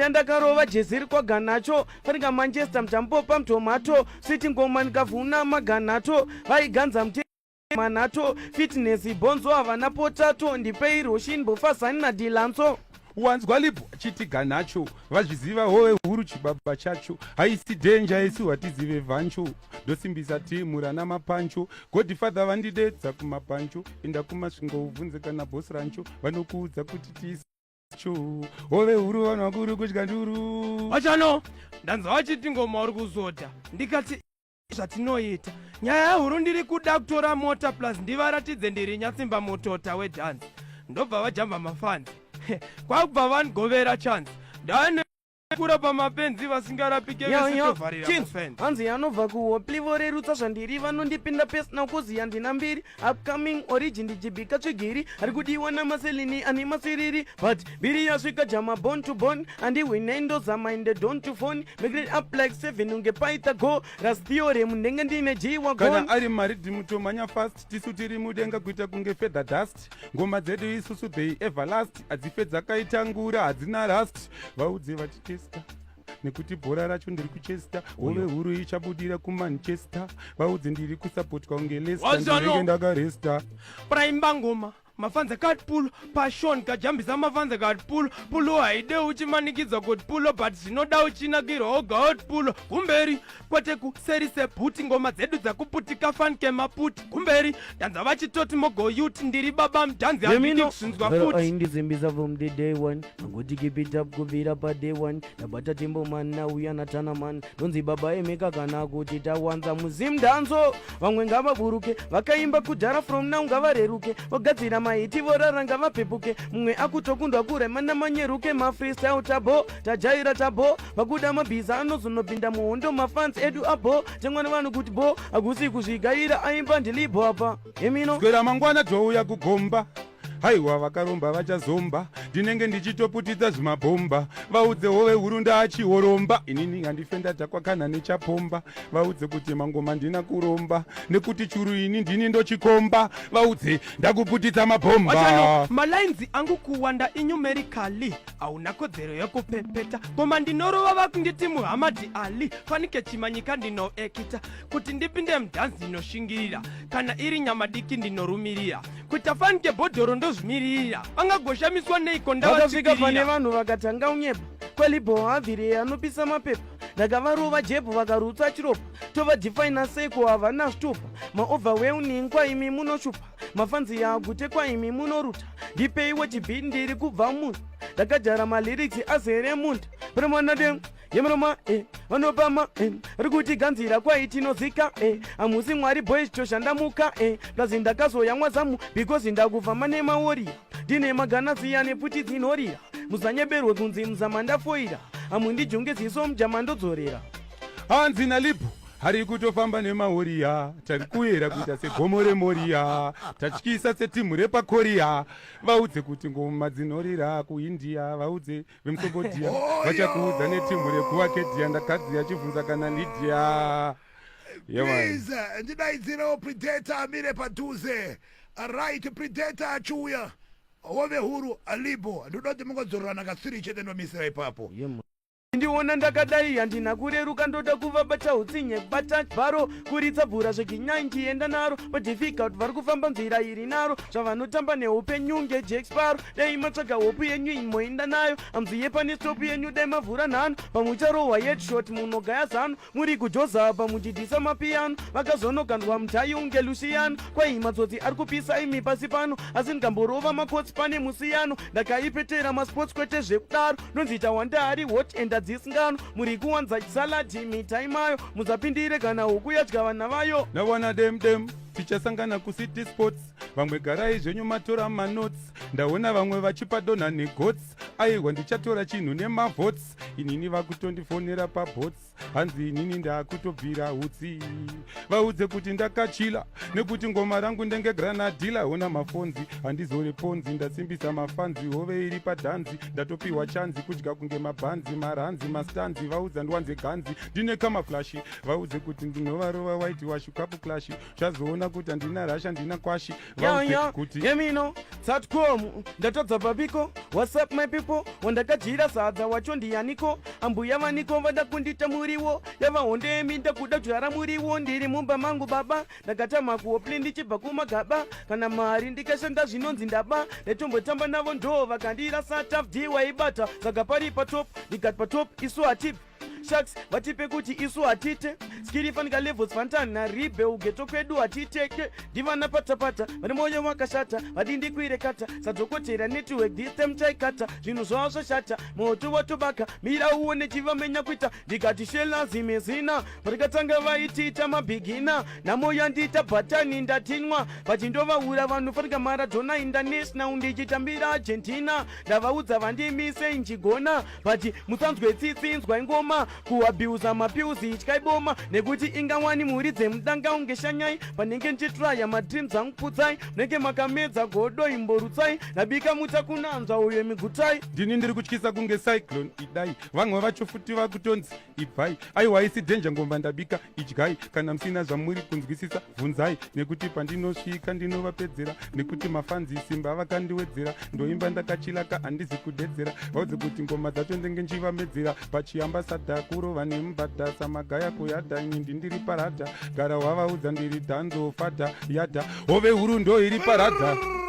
yandakarova jezi iri kwaganacho fanika manchester mutambopa mutomato city ngoma nikavhuna maganato vaiganza manato fitness bonzo havana potato ndipei roshin bofazani nadilanso wanzwa Libho achiti ganacho vazviziva Hove huru chibaba chacho haisi dhenja isi watizive vancho ndosimbisa timu rana mapancho godfather vandidedza kumapancho enda kumasvingo ubvunze kana bosi rancho vanokuudza kuti ticho Hove huru vanhu vakuru kudya nduru achano ndanzwa vachiti ngoma uri kuzodha ndikati zvatinoita nyaya yehuru ndiri kuda kutora mota plus ndivaratidze ndiri nyatsimba mutota wedhanzi ndobva vajamba mafanzi kwakubva vangovera chance ndane kura pamapenzi vasingarapike vesitovarira mufenzi hanzi anobva kuhoplivo rerutsa zvandiri vanondipinda pesina kuziya ndina mbiri upcoming origin ndijibika tsvigiri ari kudiwa namaselini ane masiriri but mbiri yasvika jama born to born andihwina indozamainde don to phone make it up like 7 unge paita go rastheorem ndenge ndine jiwa kana ari maridi mutomanya fast tisu tiri mudenga kuita kunge feather dust ngoma dzedu isusu they everlast hadzifedza kaitangura hadzina rust vaudze vachitesta nekuti bhora racho ndiri kuchester Hove huru ichabudira kumanchester vaudze ndiri kusapotwa kunge Leicester ndinenge ndakaresta praimba ngoma mafanze kati pulo passion kajambisa mafanze kati pulo haide uchimanikidza kuti pulo but zvinoda uchinakirwa ogauti pulo kumberi kwete kuserise bhuti ngoma dzedu dzakuputika fanike maputi kumberi ndanza vachitoti Mogo youth ndiri baba mudhanzi handidi kusvinzwa futi aindizimbisa from the day one angoti keep it up kubvira paday one ndabata timbo man nauya natana man donzi baba emeka kana kuti tawanza muzimdanzo vamwe ngavaburuke vakaimba kudhara from now ngavareruke vogadzira mahiti vorara ngavapepuke mumwe akutokundwa kurema namanyeruke mafreestyle tabo tajaira tabo vakuda mabhiza anozonopinda muhondo mafansi edu abo temwana vanhu kuti bo hakusi kuzvigaira aimba ndilibho apa emino swera mangwana touya kugomba haiwa vakaromba vachazomba ndinenge ndichitoputidza zvimabhomba vaudze Hove huru ndaachihoromba inini handifenda takwakana nechapomba vaudze kuti mangoma ndina kuromba nekuti churu ini ndini ndochikomba vaudze ndakuputidza mabhomba malainzi angu kuwanda inumerically hauna kodzero yekupepeta ngoma ndinorova vakunditi muhamadi ali fanike chimanyika ndinoekita kuti ndipinde mudhanzi ndinoshingirira kana iri nyamadiki ndinorumirira kuti afanike bhodhoro ndozvimirira vangagoshamiswa neiko vakasvika pane vanhu vakatanga unyepa kwelibho havhiri anopisa mapepa ndakavarova jebhu vakarutsa chiropa tovadhifaina seiko havana zvitupa maoverwhelmingwa imi munoshupa mafanzi yagute kwaimi munoruta ndipeiwo chibhiti ndiri kubva munhu ndakajara maliriksi azere munhu premanadem yemunoma vanopama rikuti ganzira kwaitinozika hamusi mwari boys toshandamuka plazi ndakazoya mwazamu because ndakufamba nemaoriya ndine maganasiya neputi dzinorira muzanyeberwe kunzi muzamandafoira hamundijongeziso mujamandodzorera hanzi naLibho hari kutofamba nemaoriya tari kuyera kuita segomo remoriya tatyisa setimu repakorea vaudze kuti ngoma dzinorira kuindia vaudze vemusobodiya vachakuudza netimu rekuakedhiya ndakadzi yachibvunza kana Lydia please ndidaidzirewo predator amire padhuze right predator achiuya Hove huru Libho ndinoti mungodzororana kasiri chete ndomisira ipapo ndiona ndakadai handina kureruka ndoda kuvabata utsinye kubata bharo kuritsa bhura zveginyai ndienda naro badifficult vari kufamba nzira iri naro zvavanotamba neupenyu ngejexparo dai matsvaga hopu yenyu imoinda nayo hamziye pane stopu yenyu dai mavhura nhano pamucharohwa headshot munogaya zano muri kujoza apa muchidhisa mapiyano vakazonogandwa mutayi unge lusiyano kwai matsotsi ari kupisa imi pasi pano asi ndikamborova makotsi pane musiyano ndakaipetera masports kwete zvekudaro ndonzita wandari hot and dzisingano muri kuwanza chisaladhi mitaimayo muzapindire kana huku yadya vana vayo nawana demdem tichasangana kucity sports vamwe garai zvenyu matora manotes ndaona vamwe vachipadonha negots aiwa ndichatora chinhu nemavots inini vakutondifonera pabots hanzi inini ndakutobvira utsi vaudze kuti ndakachila nekuti ngoma rangu ndenge granadila ona mafonzi handizore ponzi ndasimbisa mafanzi Hove iri padhanzi ndatopiwa chanzi kudya kunge mabhanzi maranzi mastanzi vaudza ndwanze ganzi ndine kamaflashi vaudze kuti ndinovarova waiti washukapu klashi zvazoona vachiona kuti handina rasha handina kwashi yaya kuti yemino tsatcom ndatodza papiko whatsapp my people wandakajira sadza wacho ndiyaniko ambuya vaniko vada kundita muriwo yavahonde yemi ndakuda kudyara muriwo ndiri mumba mangu baba ndakatama kuopli ndichibva kumagaba kana mari ndikashanda zvinonzi ndaba ndatombotamba navo ndo vakandira satafd waibata saka pari patop ndikati patop isu hatipi shucks vatipe kuti isu hatite skirifanika levels fantani naribe ugeto kwedu hatiteke ndivana patapata vane moyo wakashata vadindikwire kata sadhokotera network distem chaikata zvinhu zvavo zvoshata moto watobaka mira uone chivamenya kuita ndikati shelazime zina varikatanga vaitiita mabhigina namo yandiita bhatani ndatinwa vachindovaura vanhu fanika maradona international ndichitambira argentina ndavaudza vandimise inchigona vati musanzwe tsitsinzwa ingoma kuabhiuza mapiuzi ityaiboma nekuti ingawani mhuri dzemudanga ungeshanyai panenge nchitraya madreams angu putsai munenge makamedza godo imborutsai nabika mutakunanzwa uyo migutai ndini ndiri kutyisa kunge cyclone idai vamwe vacho futi vakutonzi ibvai aiwa isi dhenja ngomba ndabika idyai kana musina zvamuri kunzwisisa bvunzai nekuti pandinosvika ndinovapedzera nekuti mafanzi simba vakandiwedzera ndoimba ndakachilaka handizi kudedzera vaudze kuti ngoma dzacho ndenge nchivamedzera pachiambasadha kurova nemubhadhasa magaya kuyadha ini ndindiri paradha gara wavaudza ndiri dhanzo fadha yadha hove huru ndo iri paradha